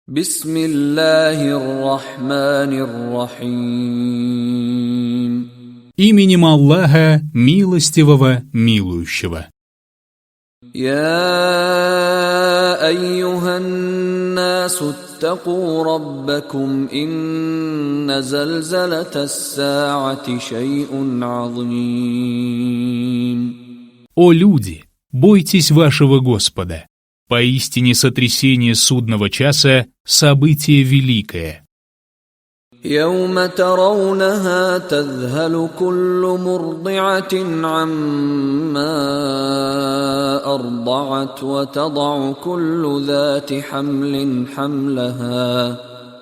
Бисмиллахир-рахманир-рахим. Именем Аллаха, милостивого, милующего. يا أيها الناس اتقوا ربكم إن زلزلة الساعة شيء عظيم. О люди, бойтесь вашего Господа. Поистине сотрясение судного часа – событие великое. يوم ترونها تذهل كل مرضعة عما أرضعت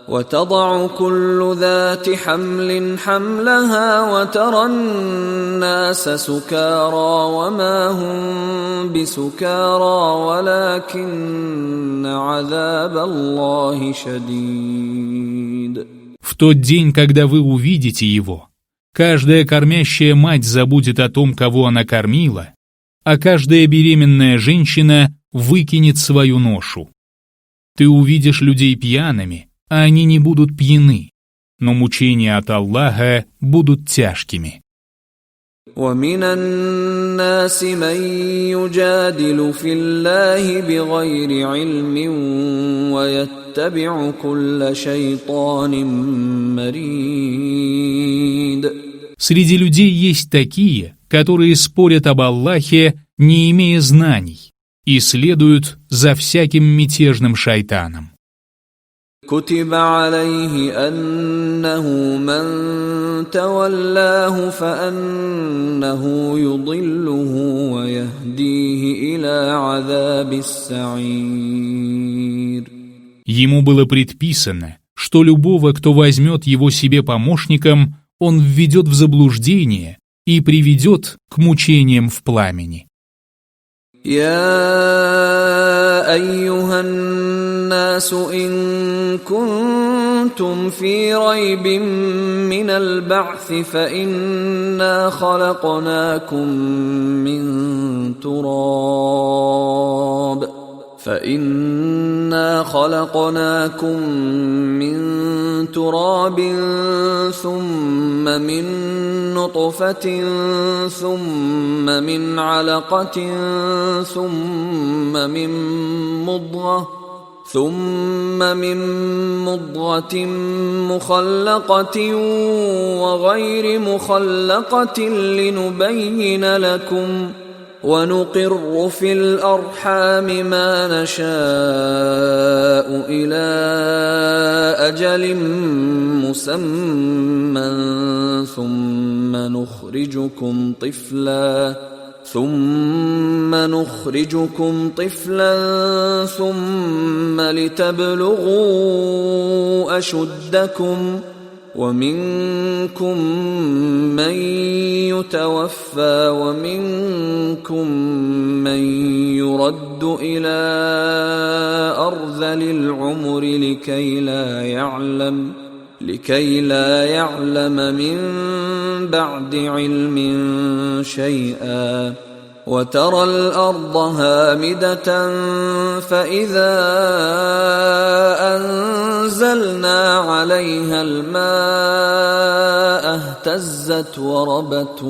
وتضع كل ذات حمل حملها وترى الناس سكارى وما هم بسكارى ولكن عذاب الله شديد. В тот день, когда вы увидите его, каждая кормящая мать забудет о том, кого она кормила, а каждая беременная женщина выкинет свою ношу. Ты увидишь людей пьяными, а они не будут пьяны, но мучения от Аллаха будут тяжкими. ومن الناس من يجادل في الله بغير علم ويتبع كل شيطان مريد. Среди людей есть такие, которые спорят об Аллахе, не имея знаний, и следуют за всяким мятежным шайтаном. كتب عليه أنه من تولاه فأنه يضله ويهديه إلى عذاب السعير. Ему было предписано, что любого, кто возьмет его себе помощником, он введет в заблуждение и приведет к мучениям в пламени. يا أيها الناس إن كنتم في ريب من البعث فإنا خلقناكم من تراب ثم من نطفة ثم من علقة ثم من مضغة مخلقة وغير مخلقة لنبين لكم ونقر في الأرحام ما نشاء إلى أجل مسمى ثم نخرجكم طفلا ثم لتبلغوا أشدكم ومنكم من يتوفى ومنكم من يرد إلى أرذل العمر لكي لا يعلم من بعد علم شيئا وترى الأرض هامدة فإذا أنزلنا عليها الماء اهتزت وربت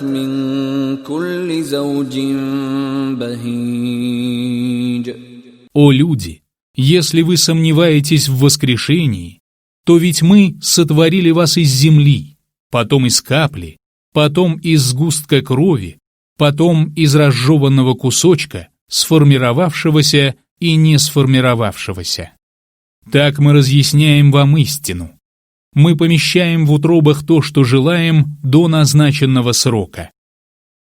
من كل زوج بهيج. О люди, если вы сомневаетесь в воскрешении, то ведь мы сотворили вас из земли, потом из капли, потом из сгустка крови, потом из разжеванного кусочка, сформировавшегося и не сформировавшегося. Так мы разъясняем вам истину. Мы помещаем в утробах то, что желаем, до назначенного срока.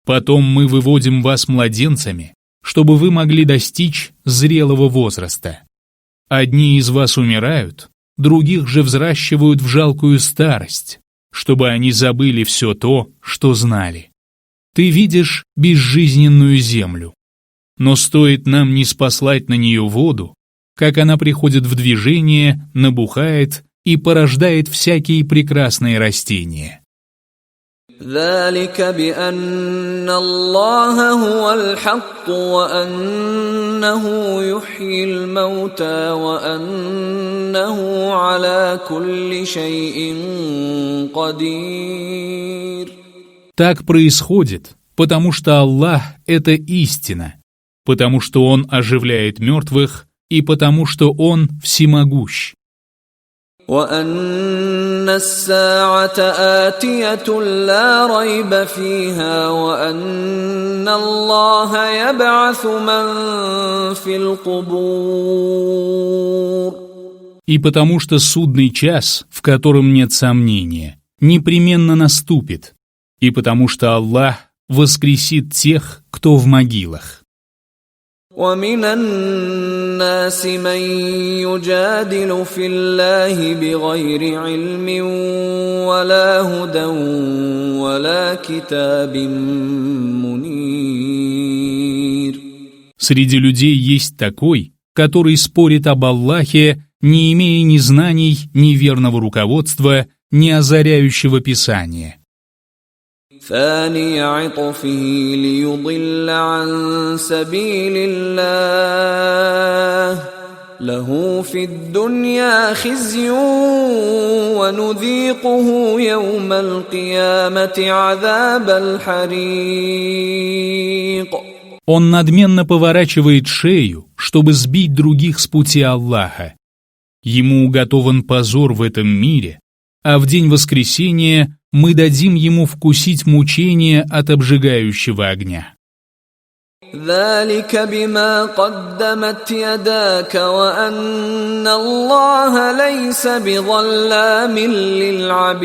Потом мы выводим вас младенцами, чтобы вы могли достичь зрелого возраста. Одни из вас умирают, других же взращивают в жалкую старость, чтобы они забыли все то, что знали. Ты видишь безжизненную землю, но стоит нам ниспослать на нее воду, как она приходит в движение, набухает и порождает всякие прекрасные растения. ذلك بأن الله هو الحق وأنه يحيي الموتى وأنه على كل شيء قدير. Так происходит, потому что Аллах — это истина, потому что Он оживляет мертвых и потому что Он всемогущ. وأن الساعة آتية لا ريب فيها وأن الله يبعث من في القبور. И потому что судный час, в котором нет сомнения, непременно наступит, и потому что Аллах воскресит тех, кто в могилах. ومن الناس من يجادل في الله بغير علم ولا هدى ولا كتاب منير. Среди людей есть такой, который спорит об Аллахе, не имея ни знаний, ни верного руководства, ни озаряющего Писания. ثاني عطفه ليضل عن سبيل الله له في الدنيا خزي ونذيقه يوم القيامة عذاب الحريق. Он надменно поворачивает шею, чтобы сбить других с пути Аллаха. Ему уготован позор в этом мире, а в день воскресения мы дадим ему вкусить мучения от обжигающего огня. ذلك بما قدمت يداك وأن الله ليس بظلام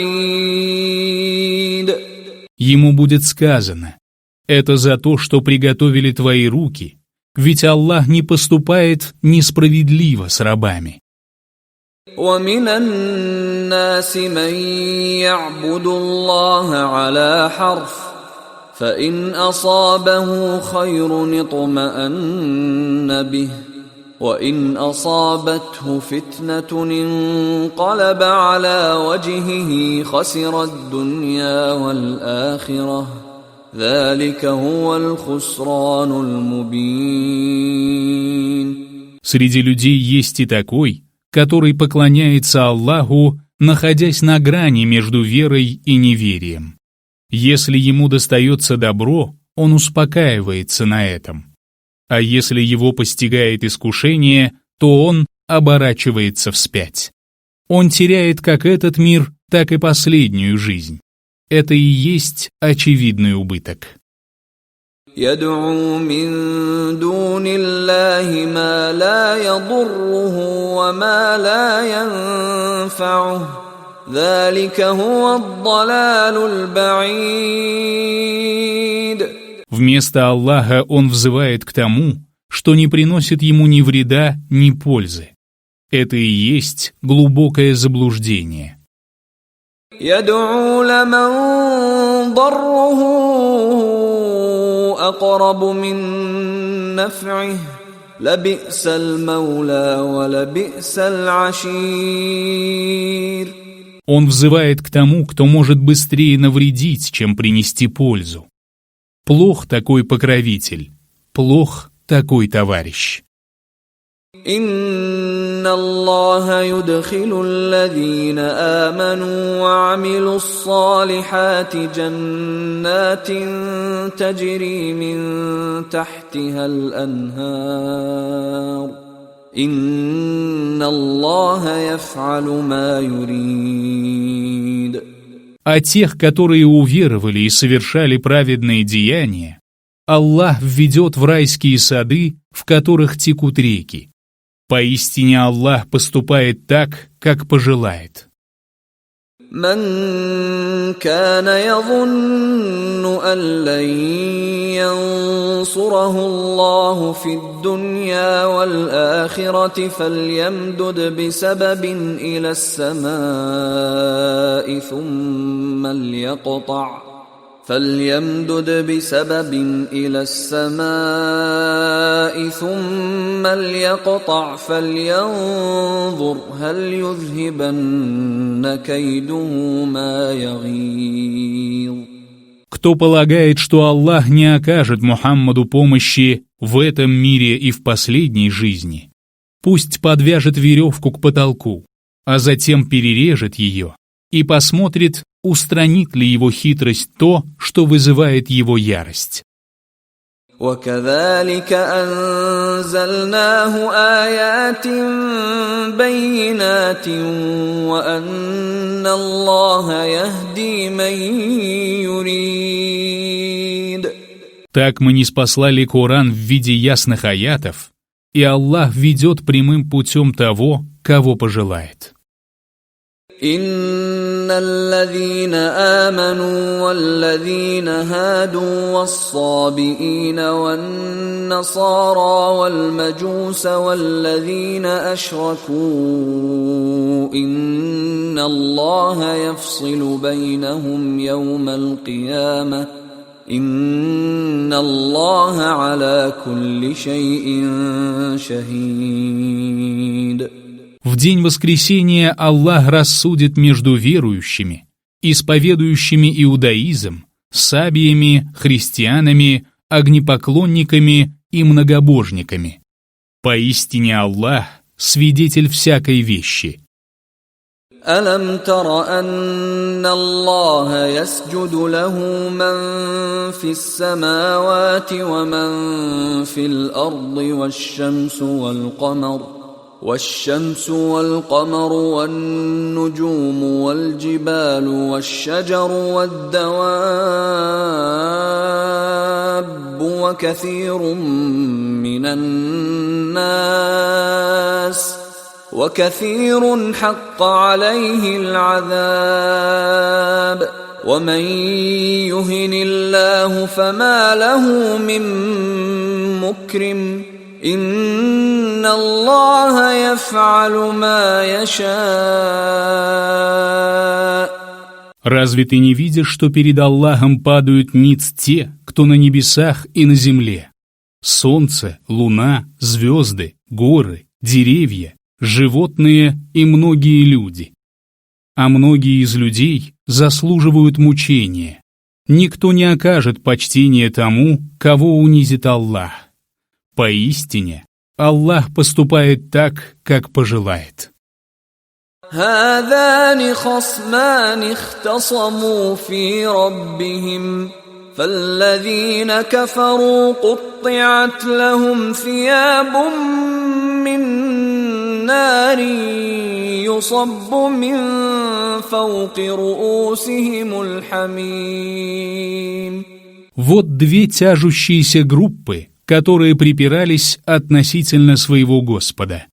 للعبيد. Ему будет сказано: это за то, что приготовили твои руки, ведь Аллах не поступает несправедливо с рабами. ومن الناس من يعبد الله على حرف فإن أصابه خير اطمأن به وإن أصابته فتنة انقلب على وجهه خسر الدنيا والآخرة ذلك هو الخسران المبين. Среди людей есть и такой, который поклоняется Аллаху, находясь на грани между верой и неверием. Если ему достается добро, он успокаивается на этом. А если его постигает искушение, то он оборачивается вспять. Он теряет как этот мир, так и последнюю жизнь. Это и есть очевидный убыток. يدعو من دون الله ما لا يضره وما لا ينفعه ذلك هو الضلال البعيد. Вместо Аллаха он взывает к тому, что не приносит ему ни вреда, ни пользы. Это и есть глубокое заблуждение. يدعو لمن ضره أقرب من نفعه لبئس المولى ولبئس العشير. Он взывает к тому, кто может быстрее навредить, чем принести пользу. Плох такой покровитель, плох такой товарищ. إن الله يدخل الذين آمنوا وعملوا الصالحات جنات تجري من تحتها الأنهار إن الله يفعل ما يريد. А тех, которые уверовали и совершали праведные деяния, Аллах введет в райские сады, в которых текут реки. Поистине Аллах поступает так, как пожелает. من كان يظن أن لن ينصره الله في الدنيا والآخرة فليمدد بسبب إلى السماء ثم ليقطع فلينظر هل يذهبن كيده ما يغيظ. Кто полагает, что Аллах не окажет Мухаммаду помощи в этом мире и в последней жизни, пусть подвяжет веревку к потолку, а затем перережет ее и посмотрит, устранит ли его хитрость то, что вызывает его ярость. وكذلك أنزلناه آيات بينات وأن الله يهدي من يريد. Так мы ниспослали Коран в виде ясных аятов, и Аллах ведет прямым путем того, кого пожелает. إن الذين آمنوا والذين هادوا والصابئين والنصارى والمجوس والذين أشركوا إن الله يفصل بينهم يوم القيامة إن الله على كل شيء شهيد. В день воскресения Аллах рассудит между верующими, исповедующими иудаизм, сабиями, христианами, огнепоклонниками и многобожниками. Поистине Аллах – свидетель всякой вещи. ألم تر أن الله يسجد له من في السماوات ومن في الأرض والشمس والقمر والنجوم والجبال والشجر والدواب وكثير حق عليه العذاب ومن يهن الله فما له من مكرم إن الله يفعل ما يشاء. Разве ты не видишь, что перед Аллахом падают ниц те, кто на небесах и на земле? Солнце, луна, звезды, горы, деревья, животные и многие люди. А многие из людей заслуживают мучения. Никто не окажет почтения тому, кого унизит Аллах. Поистине, Аллах поступает так, как пожелает. هذان خصمان اختصموا في ربهم فالذين كفروا قطعت لهم ثياب من نار يصب من فوق رؤوسهم الحميم. Вот две тяжущиеся группы, которые припирались относительно своего Господа.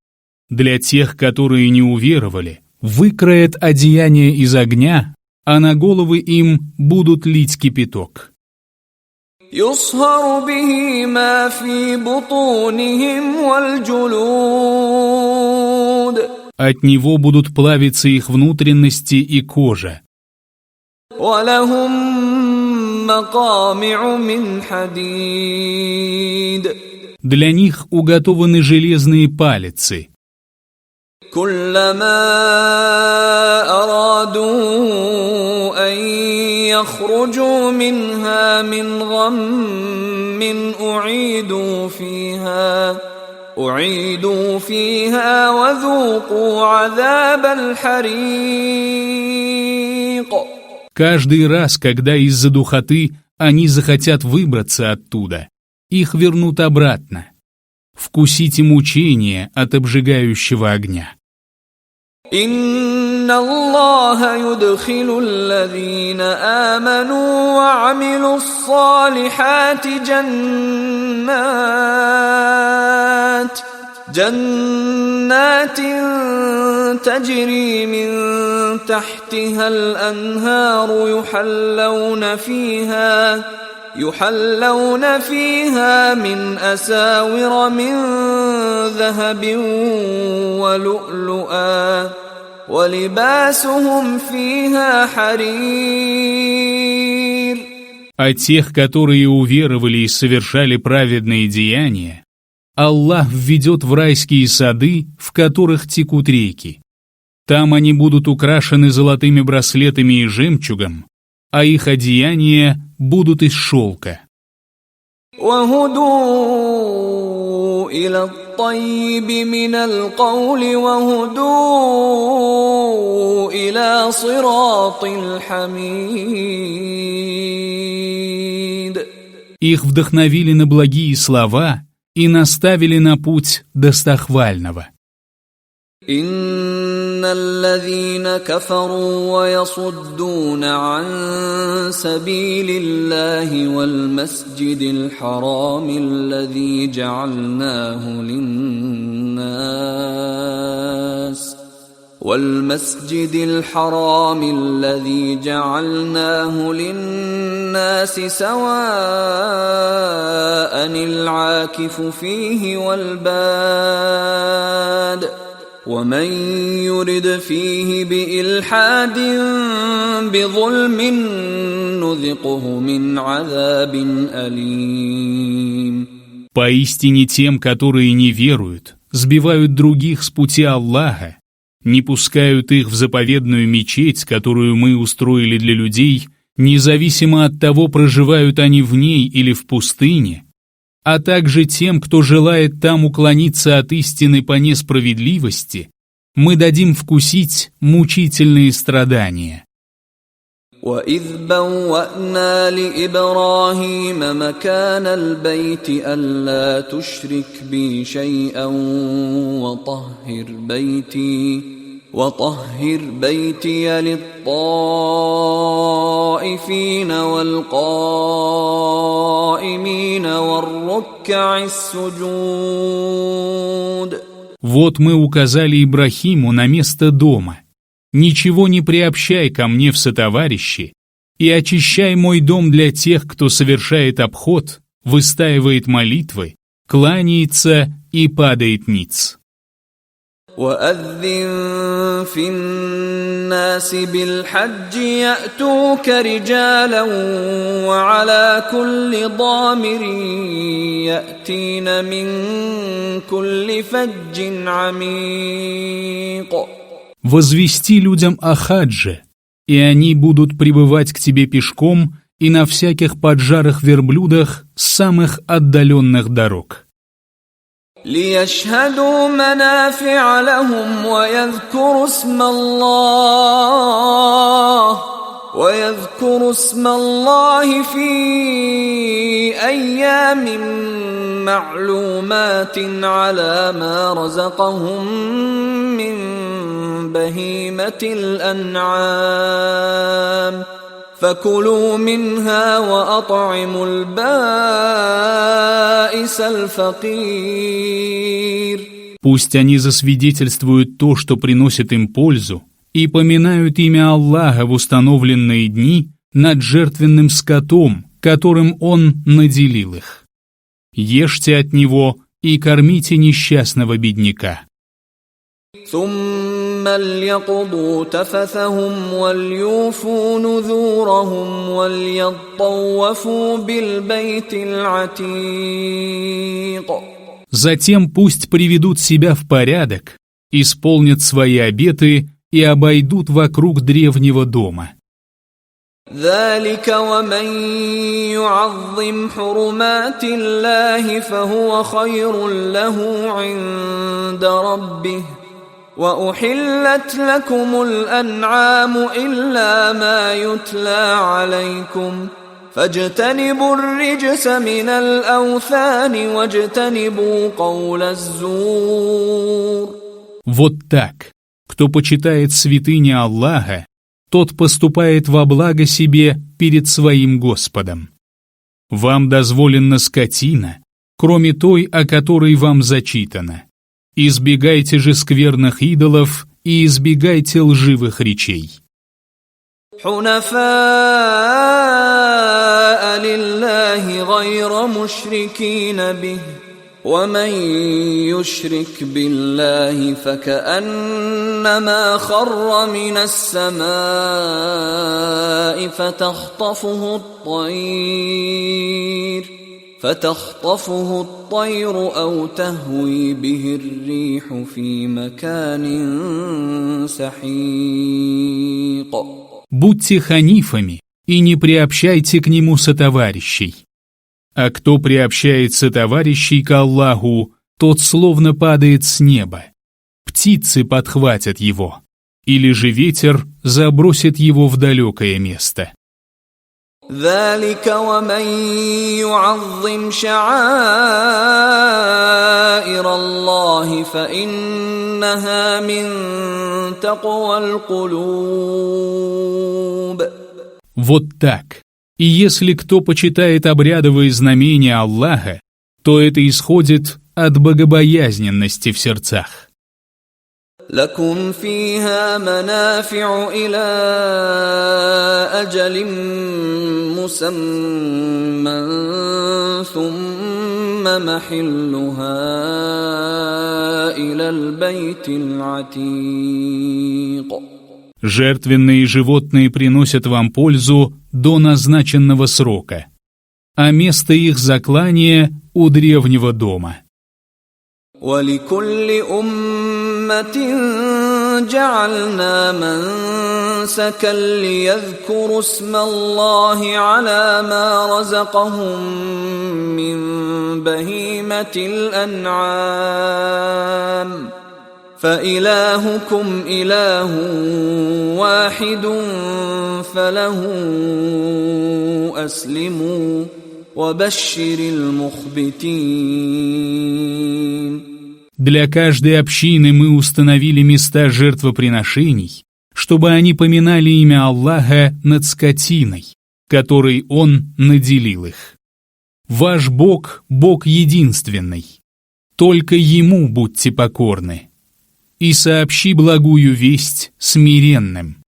Для тех, которые не уверовали, выкроет одеяние из огня, а на головы им будут лить кипяток. يصهر به ما في بطونهم والجلود. От него будут плавиться их внутренности и кожа. ولهم مقامع من حديد. Для них уготованы железные палицы. كلما أرادوا أن يخرجوا منها من غم أعيدوا فيها وذوقوا عذاب الحريق. Каждый раз, когда из-за духоты они захотят выбраться оттуда, их вернут обратно. Вкусите мучения от обжигающего огня. إن الله يدخل الذين آمنوا وعملوا الصالحات جنات تجري من تحتها الأنهار يحلون فيها من أساور من ذهب ولؤلؤا ولباسهم فيها حرير. А тех, которые уверовали и совершали праведные деяния, Аллах введет в райские сады, в которых текут реки. Там они будут украшены золотыми браслетами и жемчугом, а их одеяние будут из шелка. وهدوا إلى الطيب من القول وهدوا إلى صراط الحميد. Их вдохновили на благие слова и наставили на путь достохвального. إن الذين كفروا ويصدون عن سبيل الله والمسجد الحرام الذي جعلناه للناس سواء العاكف فيه والباد ومن يرد فيه بإلحاد بظلم نذقه من عذاب أليم. Поистине тем, которые не веруют, сбивают других с пути Аллаха, не пускают их в заповедную мечеть, которую мы устроили для людей, независимо от того, проживают они в ней или в пустыне, а также тем, кто желает там уклониться от истины по несправедливости, мы дадим вкусить мучительные страдания. وَإِذْ بَوَّأْنَا لِإِبْرَاهِيمَ مَكَانَ الْبَيْتِ أَلَّا تُشْرِكْ بِي شَيْئًا وطهر بيتي للطائفين والقائمين والركع السجود. Вот мы указали Ибрахиму на место дома. Ничего не приобщай ко мне в сотоварищи и очищай мой дом для тех, кто совершает обход, выстаивает молитвы, кланяется и падает ниц. وَأَذِّن فِي النَّاسِ بِالْحَجِّ يَأْتُوكَ رِجَالًا وَعَلَى كُلِّ ضَامِرٍ يَأْتِينَ مِنْ كُلِّ فَجٍّ عَمِيقٍ. Возвести людям о хадже, и они будут прибывать к тебе пешком и на всяких поджарых верблюдах с самых отдаленных дорог. ليشهدوا منافع لهم ويذكروا اسم الله في أيام معلومات على ما رزقهم من بهيمة الأنعام فكلوا منها وأطعموا البائس الفقير. Пусть они засвидетельствуют то, что приносит им пользу, и поминают имя Аллаха в установленные дни над жертвенным скотом, которым Он наделил их. Ешьте от него и кормите несчастного бедняка. ثم ليقضوا تفثهم وليوفوا نذورهم وليطوفوا بالبيت العتيق. Затем пусть приведут себя в порядок, исполнят свои обеты и обойдут вокруг древнего дома. ذلك ومن يعظم حرمات الله فهو خير له عند ربه وأحلت لكم الأنعام إلا ما يتلى عليكم فاجتنبوا الرجس من الأوثان واجتنبوا قول الزور. Вот так, кто почитает святыни Аллаха, тот поступает во благо себе перед своим Господом. Вам дозволена скотина, кроме той, о которой вам зачитано. Избегайте же скверных идолов и избегайте лживых речей. حنفاء لله غير مشركين به ومن يشرك بالله فكأنما خر من السماء فتخطفه الطير أو تهوي به الريح في مكان سحيق. Будьте ханифами, и не приобщайте к нему сотоварищей. А кто приобщает сотоварищей к Аллаху, тот словно падает с неба. Птицы подхватят его, или же ветер забросит его в далекое место. ذلك ومن يعظم شعائر الله فإنها من تقوى القلوب. Вот так. И если кто почитает обрядовые знамения Аллаха, то это исходит от богобоязненности в сердцах. لكم فيها منافع إلى أجل مسمى ثم محلها إلى البيت العتيق. Жертвенные животные приносят вам пользу до назначенного срока, а место их заклания у древнего дома. ولكل أمة جعلنا منسكا ليذكروا اسم الله على ما رزقهم من بهيمة الأنعام فإلهكم إله واحد فله أسلموا وبشر المخبتين. Для каждой общины мы установили места жертвоприношений, чтобы они поминали имя Аллаха над скотиной, которой Он наделил их. Ваш Бог — Бог единственный. Только Ему будьте покорны. И сообщи благую весть смиренным.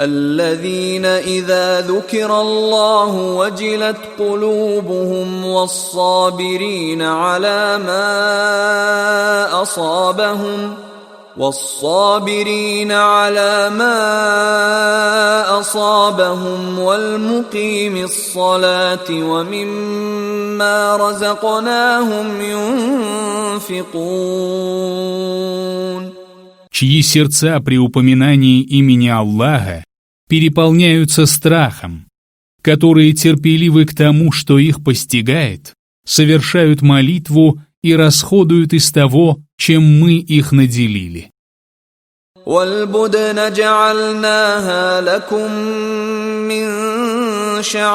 الذين إذا ذكر الله وجلت قلوبهم والصابرين على ما أصابهم والمقيم الصلاة ومما رزقناهم ينفقون. Чьи сердца при упоминании имени Аллаха переполняются страхом, которые терпеливы к тому, что их постигает, совершают молитву и расходуют из того, чем мы их наделили. وَالْبُدْنَ جَعَلْنَاهَا لَكُم مِّن شَعَائِرِ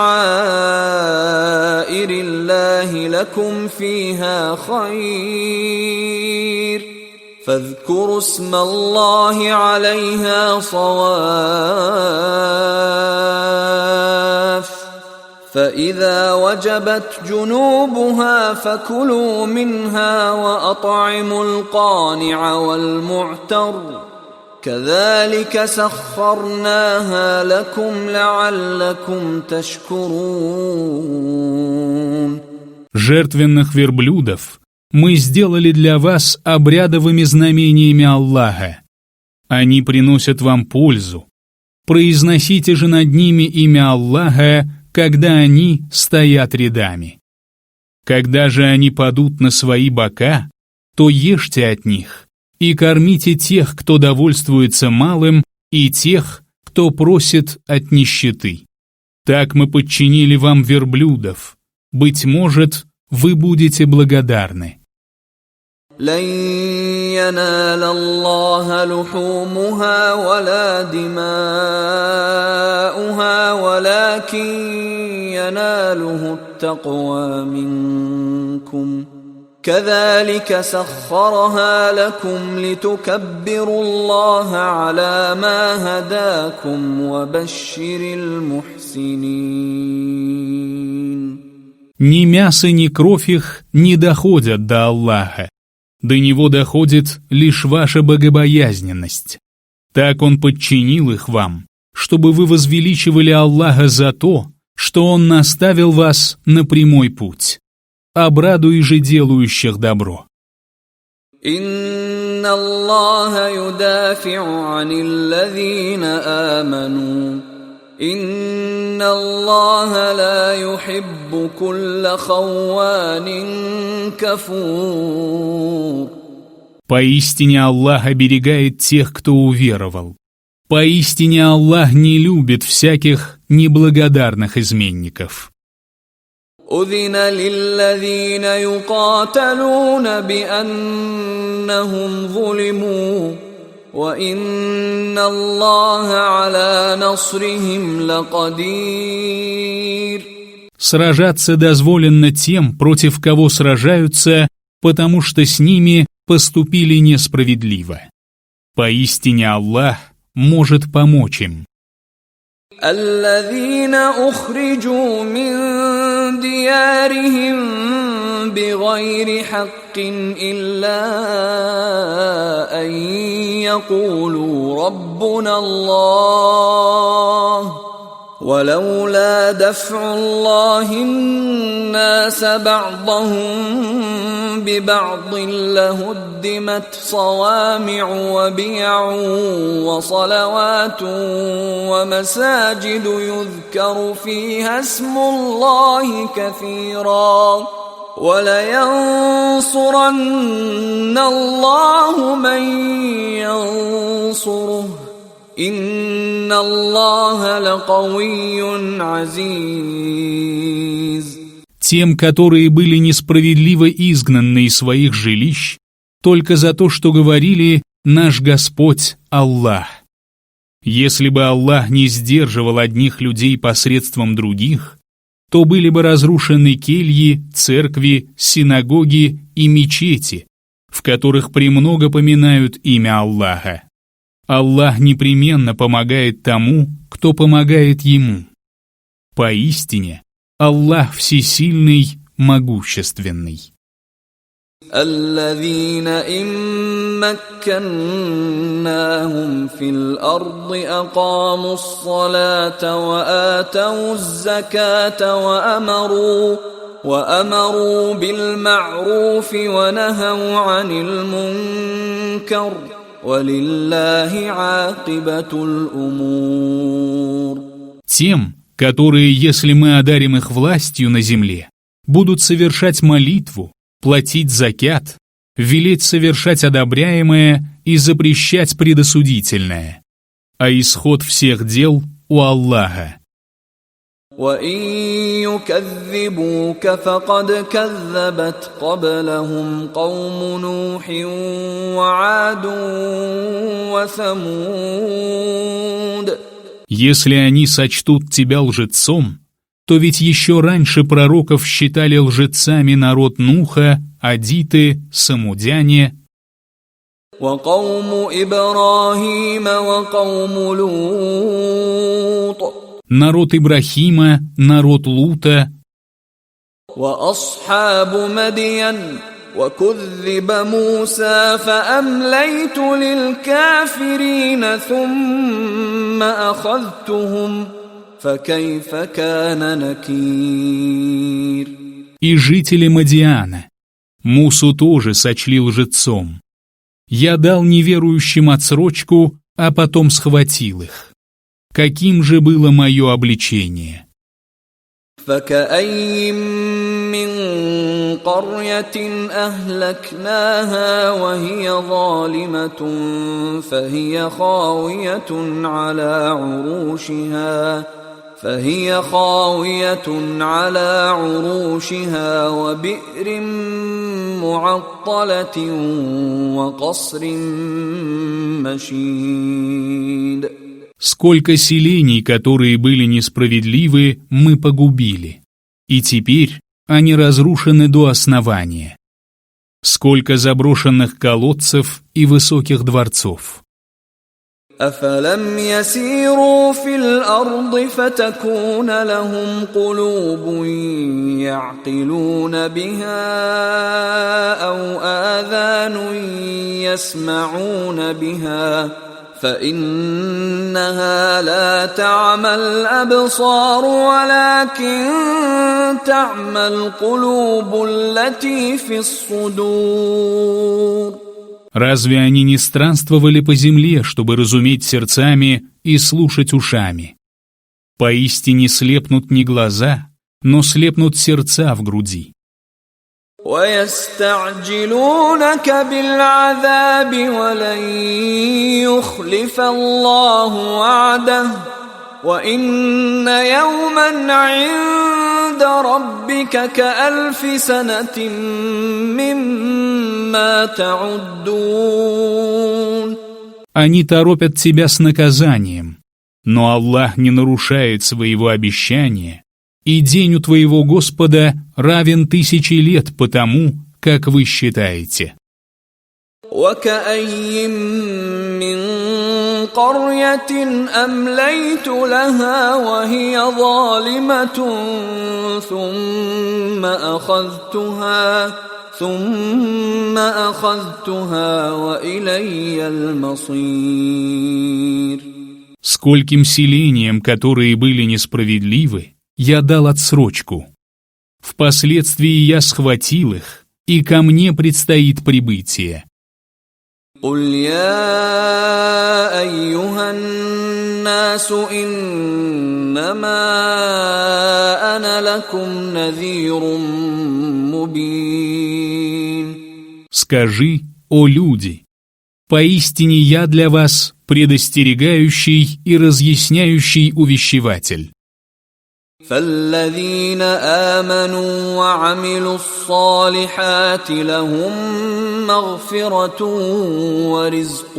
اللَّهِ لَكُمْ فِيهَا خَيْرٌ فاذكروا اسم الله عليها صواف فإذا وجبت جنوبها فكلوا منها وأطعموا القانع والمعتر كذلك سخرناها لكم لعلكم تشكرون. Жертвенных верблюдов мы сделали для вас обрядовыми знамениями Аллаха. Они приносят вам пользу. Произносите же над ними имя Аллаха, когда они стоят рядами. Когда же они падут на свои бока, то ешьте от них и кормите тех, кто довольствуется малым, и тех, кто просит от нищеты. Так мы подчинили вам верблюдов. Быть может, вы будете благодарны. لن ينال الله لحومها ولا دماؤها ولكن يناله التقوى منكم كذلك سخرها لكم لتكبروا الله على ما هداكم وبشر المحسنين. Ни мясо, ни кровь их не доходят до Аллаха. До Него доходит лишь ваша богобоязненность. Так Он подчинил их вам, чтобы вы возвеличивали Аллаха за то, что Он наставил вас на прямой путь. Обрадуй же делающих добро. إن الله يدافع عن الذين آمنوا إن الله لا يحب كل خوان كفور. Поистине Аллах оберегает тех, кто уверовал. Поистине Аллах не любит всяких неблагодарных изменников. أذن للذين يقاتلون بأنهم ظلموا وإن الله على نصرهم لقدير. Сражаться дозволено тем, против кого сражаются, потому что с ними поступили несправедливо. Поистине Аллах может помочь им. الذين أخرجوا من ديارهم بغير حق إلا أن يقولوا ربنا الله ولولا دفع الله الناس بعضهم ببعض لهدمت صوامع وبيع وصلوات ومساجد يذكر فيها اسم الله كثيرا ولينصرن الله من ينصره إن الله لقوي عزيز. Тем, которые были несправедливо изгнаны из своих жилищ, только за то, что говорили «Наш Господь Аллах». Если бы Аллах не сдерживал одних людей посредством других, то были бы разрушены кельи, церкви, синагоги и мечети, в которых премного поминают имя Аллаха. Аллах непременно помогает тому, кто помогает Ему. Поистине, Аллах всесильный, могущественный. الذين إن مكناهم في الأرض أقاموا الصلاة وآتوا الزكاة وأمروا بالمعروف ونهوا عن المنكر ولله عاقبة الأمور. Тем, которые, если мы одарим их властью на земле, будут совершать молитву, платить закят, велеть совершать одобряемое и запрещать предосудительное. А исход всех дел у Аллаха. وَإِن يُكَذِّبُوكَ فَقَدْ كَذَّبَتْ قَبْلَهُمْ قَوْمُ نُوحٍ وَعَادٌ وَثَمُودَ. Если они сочтут тебя лжецом, то ведь еще раньше пророков считали лжецами народ Нуха, адиты, самудяне, وَقَوْمُ إِبْرَاهِيمَ وَقَوْمُ لُوطٍ, народ Ибрахима, народ Лута, وَأَصْحَابُ مَدْيَنَ وَكُذِّبَ مُوسَى فَأَمْلَيْتُ لِلْكَافِرِينَ ثُمَّ أَخَذْتُهُمْ فَكَيْفَ كَانَ نَكِيرِ. и жители Мадиана. Мусу тоже сочли лжецом. Я дал неверующим отсрочку, а потом схватил их. Каким же было мое обличение? فَكَأَيٍّ مِّن قَرْيَةٍ أَهْلَكْنَاهَا وَهِيَ ظَالِمَةٌ فهي خاوية على عروشها وبئر معطلة وقصر مشيد. Сколько селений, которые были несправедливы, мы погубили, и теперь они разрушены до основания. Сколько заброшенных колодцев и высоких дворцов. أفلم يسيروا في الأرض فتكون لهم قلوب يعقلون بها أو آذان يسمعون بها فإنها لا تعمى الأبصار ولكن تعمى القلوب التي في الصدور. Разве они не странствовали по земле, чтобы разуметь сердцами и слушать ушами? Поистине слепнут не глаза, но слепнут сердца в груди. وَيَسْتَعْجِلُونَكَ بِالْعَذَابِ وَلَنْ يُخْلِفَ اللَّهُ وَعْدَهُ وإن يوما عند ربك كألف سنة مما تعدون. Они торопят тебя с наказанием, но Аллах не нарушает своего обещания, и день у твоего Господа равен 1000 лет по тому, как вы считаете. وكأي من قرية أمليت لها وهي ظالمة ثم أخذتها وإلي المصير. Скольким селениям, которые были несправедливы, я дал отсрочку. Впоследствии я схватил их, и ко мне предстоит прибытие. قل يا أيها الناس إنما أنا لكم نذير مبين. Скажи, о люди, поистине я для вас предостерегающий и разъясняющий увещеватель. فالذين آمنوا وعملوا الصالحات لهم مغفرة ورزق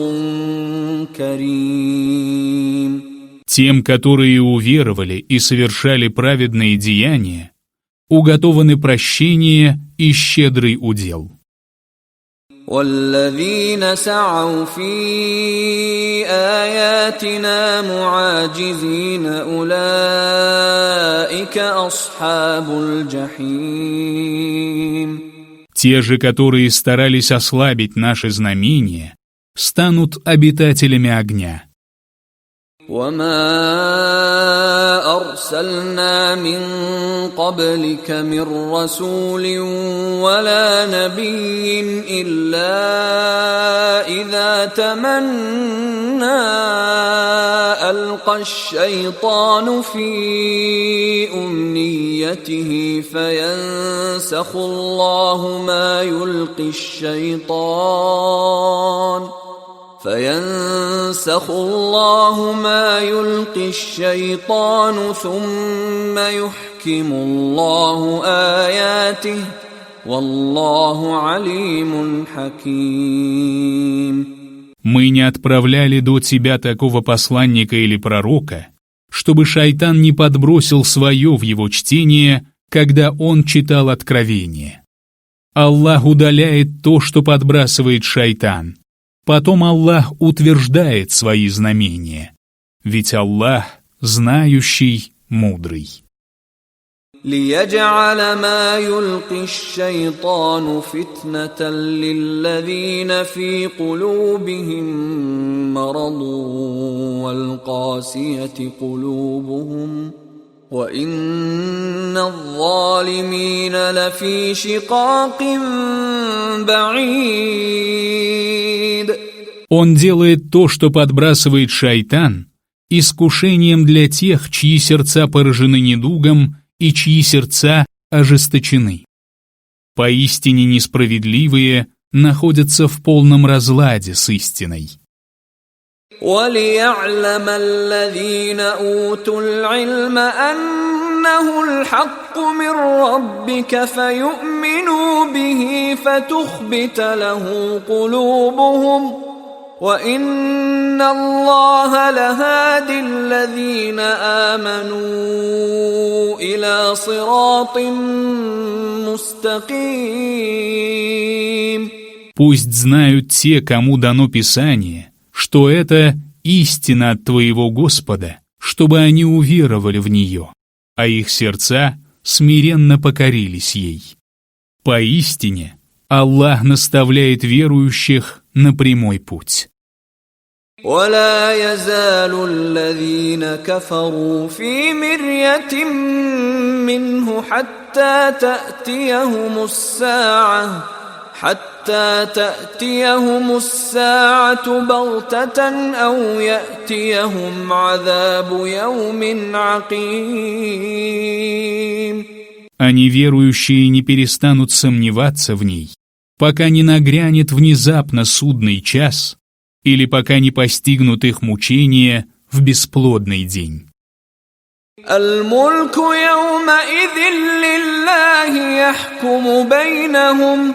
كريم. Тем, которые уверовали и совершали праведные деяния, уготованы прощение и щедрый удел. والذين سعوا في آياتنا معاجزين أولئك أصحاب الجحيم. Те же, которые старались ослабить наши знамения, станут обитателями огня. وما أرسلنا من قبلك من رسول ولا نبي إلا إذا تمنى ألقى الشيطان في أمنيته فينسخ الله ما يلقي الشيطان ثم يحكم الله آياته والله عليم حكيم. Мы не отправляли до тебя такого посланника или пророка, чтобы шайтан не подбросил свое в его чтение, когда он читал откровение. Аллах удаляет то, что подбрасывает шайтан. Потом Аллах утверждает свои знамения. Ведь Аллах знающий, мудрый. ليجعل ما يلقي الشيطان فتنة للذين في قلوبهم مرض والقاسية قلوبهم وإن الظالمين لفي شقاق بعيد. Он делает то, что подбрасывает шайтан, искушением для тех, чьи сердца поражены недугом и чьи сердца ожесточены. Поистине несправедливые находятся в полном разладе с истиной. وَلِيَعْلَمَ الَّذِينَ أُوتُوا الْعِلْمَ أَنَّهُ الْحَقُّ مِنْ رَبِّكَ فَيُؤْمِنُوا بِهِ فَتُخْبِتَ لَهُ قُلُوبُهُمْ وَإِنَّ اللَّهَ لَهَادِي الَّذِينَ آمَنُوا إِلَى صِرَاطٍ مُسْتَقِيمٍ. Пусть знают те, кому дано Писание, что это истина от твоего Господа, чтобы они уверовали в нее, а их сердца смиренно покорились ей. Поистине, Аллах наставляет верующих на прямой путь. ولا يزال الذين كفروا في مرية منه حتى تأتيهم الساعة بغتة أو يأتيهم عذاب يوم عقيم. А неверующие не перестанут сомневаться в ней, пока не нагрянет внезапно судный час или пока не постигнут их мучения в бесплодный день. الملك يومئذ لله يحكم بينهم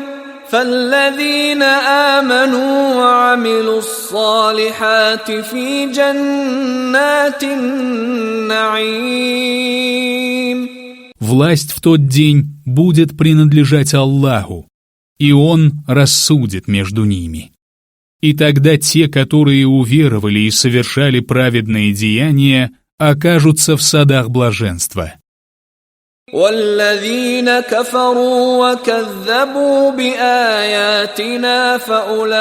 فالذين آمنوا وعملوا الصالحات في جنات النعيم. Власть в тот день будет принадлежать Аллаху, и Он рассудит между ними. И тогда те, которые уверовали и совершали праведные деяния, окажутся в садах блаженства. والذين كفروا وكذبوا بآياتنا فأولئك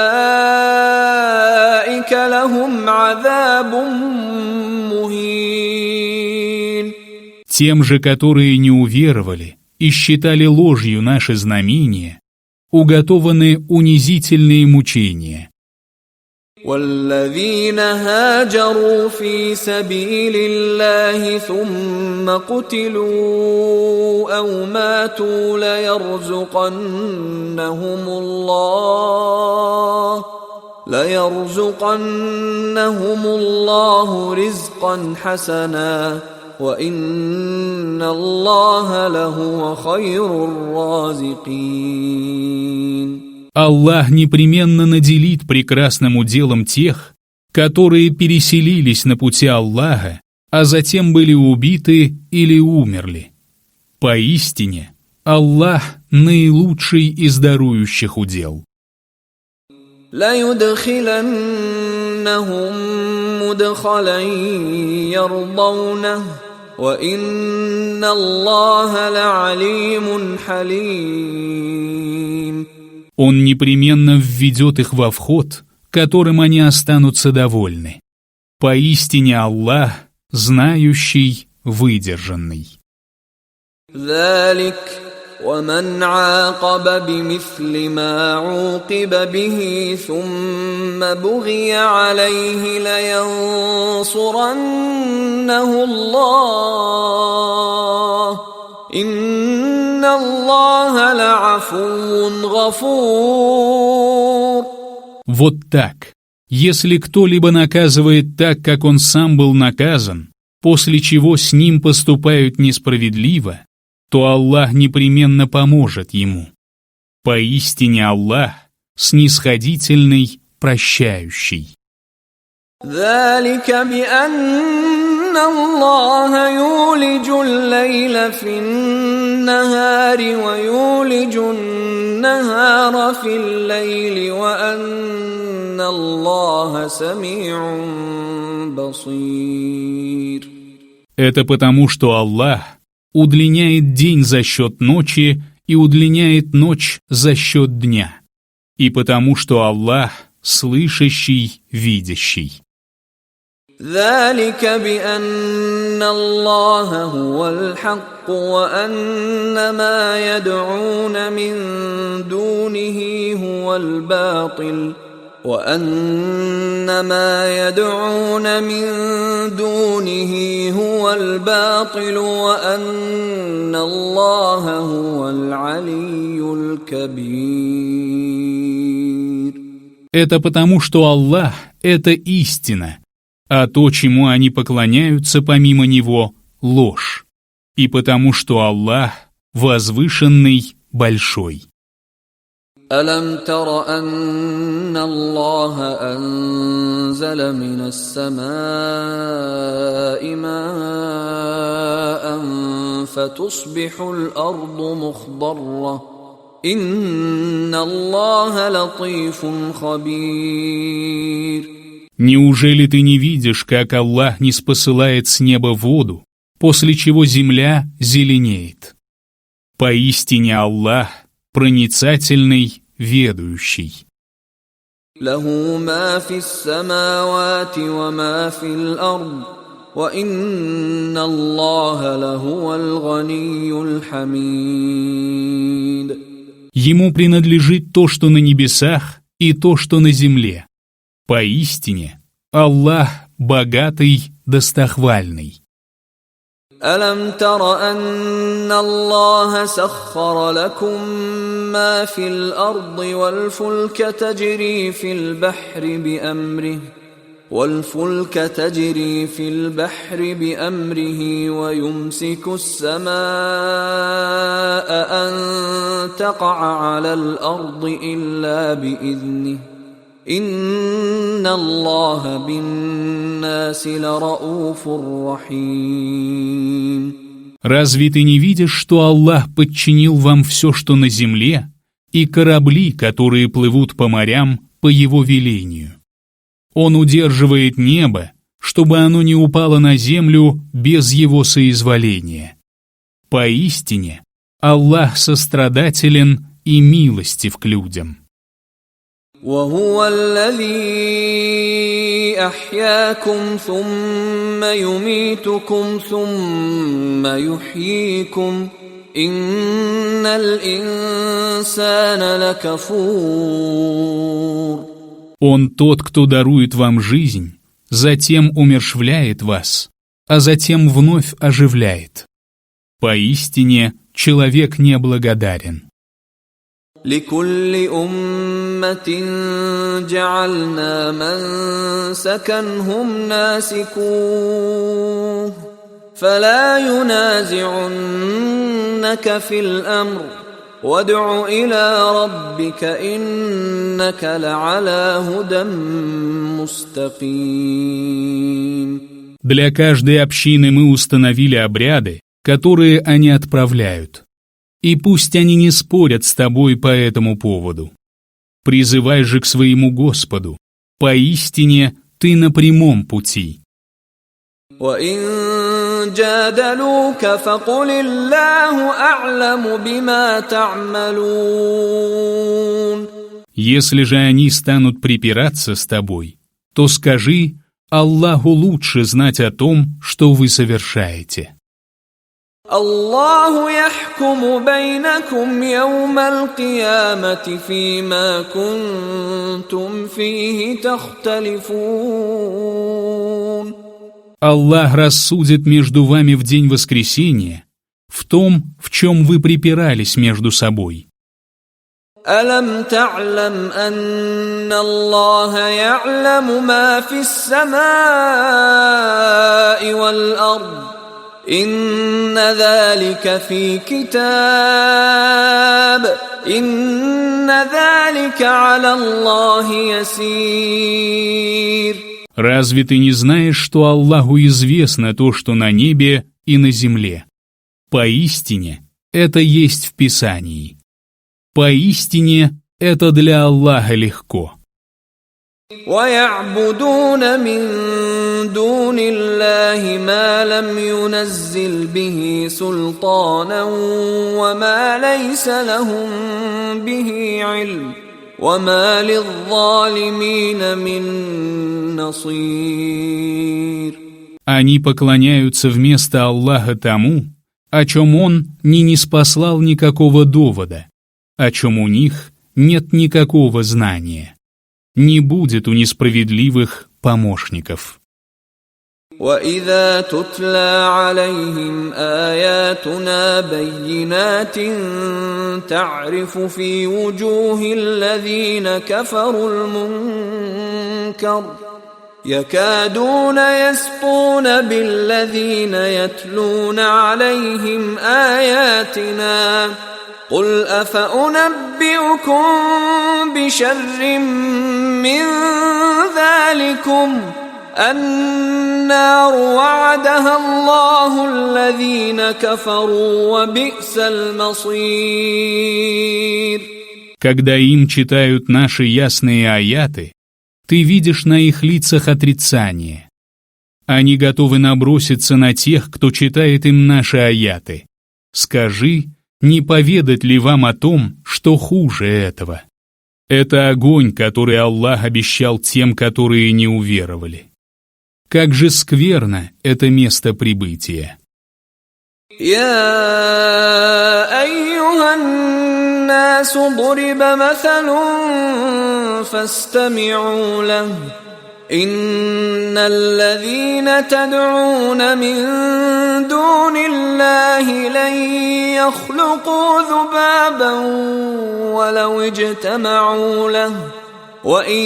لهم عذاب مهين. Тем же, которые не уверовали и считали ложью наши знамения, уготованы унизительные мучения. والذين هاجروا في سبيل الله ثم قتلوا أو ماتوا ليرزقنهم الله رزقا حسنا وإن الله لهو خير الرازقين. Аллах непременно наделит прекрасным уделом тех, которые переселились на пути Аллаха, а затем были убиты или умерли. Поистине, Аллах наилучший из дарующих удел. لَيُدْخِلَنَّهُمْ مُدْخَلًا يَرْضَوْنَهُ وَإِنَّ اللَّهَ لَعَلِيمٌ حَلِيمٌ. Он непременно введет их во вход, которым они останутся довольны. Поистине Аллах, знающий, выдержанный. ذَلِكَ وَمَنْ عَاقَبَ بِمِثْلِ مَا عُوقِبَ بِهِ ثُمَّ بُغِيَ عَلَيْهِ لَيَنصُرَنَّهُ اللَّهُ إِنَّ اللَّهَ لَعَفُوٌّ غَفُورٌ. Вот так. Если кто-либо наказывает так, как он сам был наказан, после чего с ним поступают несправедливо, то Аллах непременно поможет ему. Поистине Аллах снисходительный, прощающий. ذلك بأن الله يولج الليل في النهار ويولج النهار في الليل وأن الله سميع بصير. Это потому, что Аллах удлиняет день за счет ночи и удлиняет ночь за счет дня, и потому, что Аллах слышащий, видящий. ذلك بأن الله هو الحق وأن ما يدعون من دونه هو الباطل وأن ما يدعون من دونه هو الباطل وأن الله هو العلي الكبير. Это потому, что Аллах — это истина, а то, чему они поклоняются помимо Него, — ложь, и потому, что Аллах возвышенный, большой. ألم تر أن الله أنزل من السماء ماء فتصبح الأرض مخضرة إن الله لطيف خبير. Неужели ты не видишь, как Аллах ниспосылает с неба воду, после чего земля зеленеет? Поистине Аллах проницательный, ведающий. له ما في السماوات وما في الأرض وإن الله لهو الغني الحميد. Ему принадлежит то, что на небесах, и то, что на земле. Поистине, Аллах богатый, достохвальный. ألم تر أن الله سخر لكم ما في الأرض والفلك تجري في البحر بأمره والفلك تجري في البحر بأمره ويمسك السماء أن تقع على الأرض إلا بإذنه إن الله بالناس لرؤوف رحيم. Разве ты не видишь, что Аллах подчинил вам все, что на земле, и корабли, которые плывут по морям по Его велению? Он удерживает небо, чтобы оно не упало на землю без Его соизволения. Поистине, Аллах сострадателен и милостив к людям. وهو الذي أحياكم ثم يميتكم ثم يحييكم إن الإنسان لكفور. Он тот, кто дарует вам жизнь, затем умерщвляет вас, а затем вновь оживляет. Поистине, человек неблагодарен. لكل أمة جعلنا منسكا هم ناسكوه فلا ينازعنك في الأمر وادع إلى ربك إنك لعلى هدى مستقيم. Для каждой общины мы установили обряды, которые они отправляют. И пусть они не спорят с тобой по этому поводу. Призывай же к своему Господу. Поистине ты на прямом пути. وَإِن جَادَلُوكَ فَقُلِ اللَّهُ أَعْلَمُ بِمَا تَعْمَلُونَ. Если же они станут припираться с тобой, то скажи: Аллаху лучше знать о том, что вы совершаете. الله يحكم بينكم يوم القيامة فيما كنتم فيه تختلفون. Аллах рассудит между вами в день воскресения в том, в чем вы припирались между собой. ألم تعلم أن الله يعلم ما في السماء والأرض إن ذلك في كتاب إن ذلك على الله يسير. Разве ты не знаешь, что Аллаху известно то, что на небе и на земле? Поистине, это есть в Писании. Поистине, это для Аллаха легко. ويعبدون من دون الله ما لم ينزل به سلطانا وما ليس لهم به علم وما للظالمين من نصير. Они поклоняются вместо Аллаха тому, о чем Он не ниспослал никакого довода, о чем у них нет никакого знания. Не будет у несправедливых помощников. وَإِذَا تُتْلَى عَلَيْهِمْ آيَاتُنَا بَيِّنَاتٍ تَعْرِفُ فِي وُجُوهِ الَّذِينَ كَفَرُوا الْمُنكَرَ يَكَادُونَ يَسْطُونَ بِالَّذِينَ يَتْلُونَ عَلَيْهِمْ آيَاتِنَا قُلْ أَفَأُنَبِّئُكُم بِشَرٍّ مِّن ذَلِكُمْ النَّارُ وَعَدَهَا اللَّهُ الَّذِينَ كَفَرُوا وَبِئْسَ الْمَصِيرُ. Когда им читают наши ясные аяты, ты видишь на их лицах отрицание. Они готовы наброситься на тех, кто читает им наши аяты. Скажи, не поведать ли вам о том, что хуже этого? Это огонь, который Аллах обещал тем, которые не уверовали. Как же скверно это место прибытия. يا أيها الناس ضرب مثل فاستمعوا له إن الذين تدعون من دون الله لن يخلقوا ذبابا ولو اجتمعوا له وإن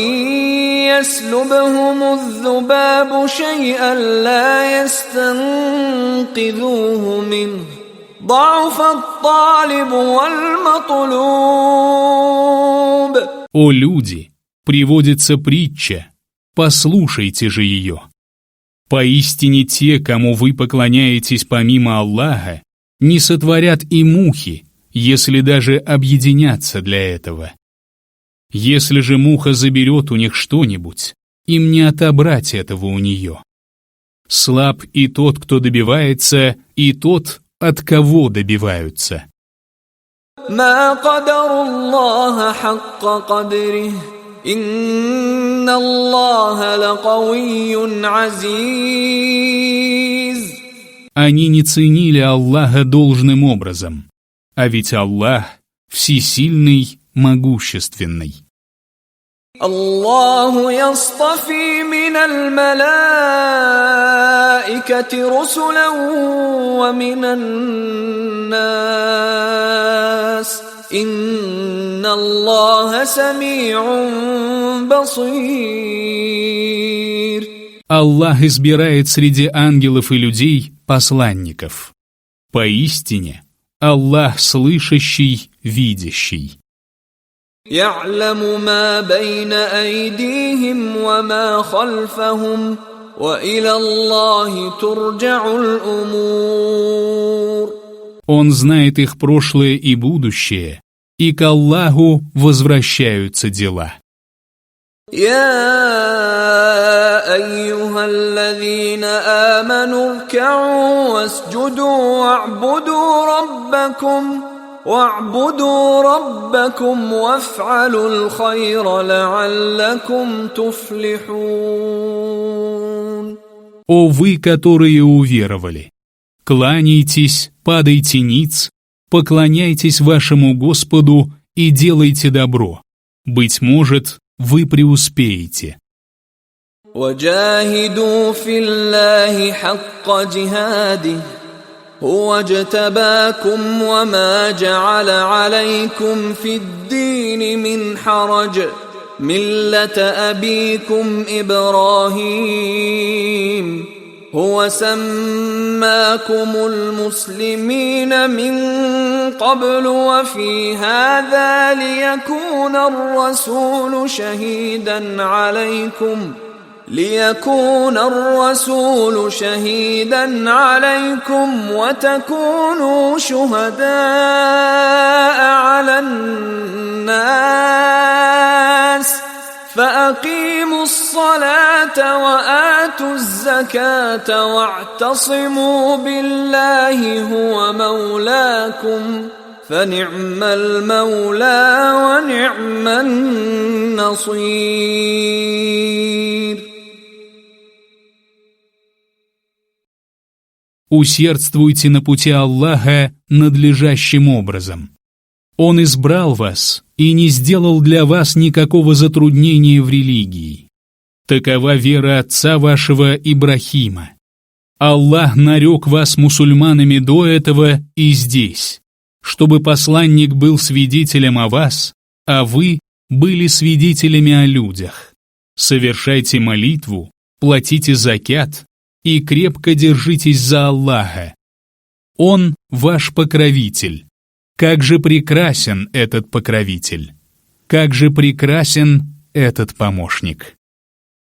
يسلبهم الذباب شيئا لا يستنقذوه منه ضعف الطالب والمطلوب. О люди, приводится притча, послушайте же ее. Поистине те, кому вы поклоняетесь помимо Аллаха, не сотворят и мухи, если даже объединятся для этого. Если же муха заберет у них что-нибудь, им не отобрать этого у нее. Слаб и тот, кто добивается, и тот, от кого добиваются. ما قدروا الله حق قدره إن الله لقوي عزيز. Они не ценили Аллаха должным образом, а ведь Аллах всесильный, могущественный. الله يصطفي من الملائكة رسلا ومن الناس إن الله سميع بصير. Аллах избирает среди ангелов и людей посланников. Поистине, Аллах слышащий, видящий. يعلم ما بين أيديهم وما خلفهم وإلى الله ترجع الأمور. Он знает их прошлое и будущее, и к Аллаху возвращаются дела. يا أيها الذين آمنوا اركعوا واسجدوا واعبدوا ربكم وافعلوا الخير لعلكم تفلحون. О вы, которые уверовали! Кланяйтесь, падайте ниц, поклоняйтесь вашему Господу и делайте добро. Быть может, вы преуспеете. وجاهدوا في الله حق جهاده هو اجتباكم وما جعل عليكم في الدين من حرج ملة أبيكم إبراهيم هو سماكم المسلمين من قبل وفي هذا ليكون الرسول شهيدا عليكم وتكونوا شهداء على الناس فأقيموا الصلاة وآتوا الزكاة واعتصموا بالله هو مولاكم فنعم المولى ونعم النصير. Усердствуйте на пути Аллаха надлежащим образом. Он избрал вас и не сделал для вас никакого затруднения в религии. Такова вера отца вашего Ибрахима. Аллах нарек вас мусульманами до этого и здесь, чтобы посланник был свидетелем о вас, а вы были свидетелями о людях. Совершайте молитву, платите закят и крепко держитесь за Аллаха. Он ваш покровитель. Как же прекрасен этот покровитель! Как же прекрасен этот помощник!